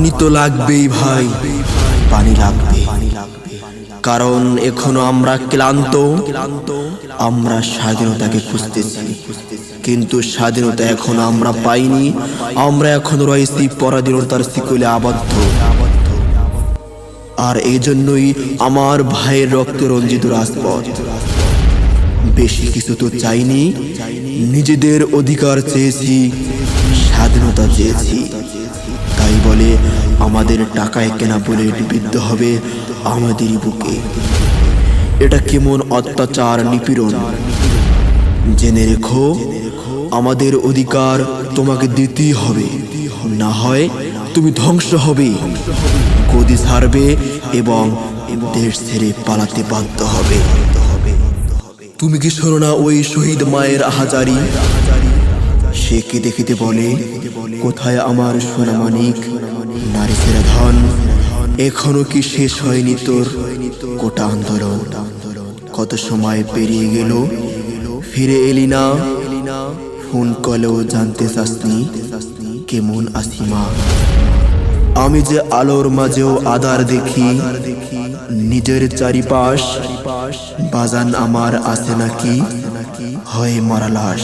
পানি তো লাগবেই ভাই, পানি লাগবে, কারণ এখনো আমরা ক্লান্ত। আমরা স্বাধীনতাকে খুঁজতেছি, কিন্তু স্বাধীনতা এখনো আমরা পাইনি। আমরা এখনো রয়েছি পরাধীনতার শিকলে আবদ্ধ। আর এই জন্যই আমার ভাইয়ের রক্তে রঞ্জিত রাজপথ। বেশি কিছু তো চাইনি, নিজেদের অধিকার চেয়েছি, স্বাধীনতা চেয়েছি। তাই বলে আমাদের টাকায় কেনা বুলেট বিদ্ধ হবে আমাদেরই বুকে। এটা কেমন অত্যাচার, নিপীড়ন। জেনে রেখো, আমাদের অধিকার তোমাকে দিতেই হবে, না হয় তুমি ধ্বংস হবে, গদি ছাড়বে এবং দেশ ছেড়ে পালাতে বাধ্য হবে। তুমি কি শোনো না ওই শহীদ মায়ের আহাজারি? সে কেঁদে কেঁদে বলে, কোথায় আমার সোনামানিক, নারী সেরা ধন? এখনো কি শেষ হয়নি তোর কোটা আন্দোলন? কত সময় পেরিয়ে গেল, ফিরে এলি না। ফোন কলেও জানতে চাসনি কেমন আছি মা। আমি যে আলোর মাঝেও আধার দেখি, নিজের চারিপাশ বাজান আমার আছে নাকি হয় মারা লাশ।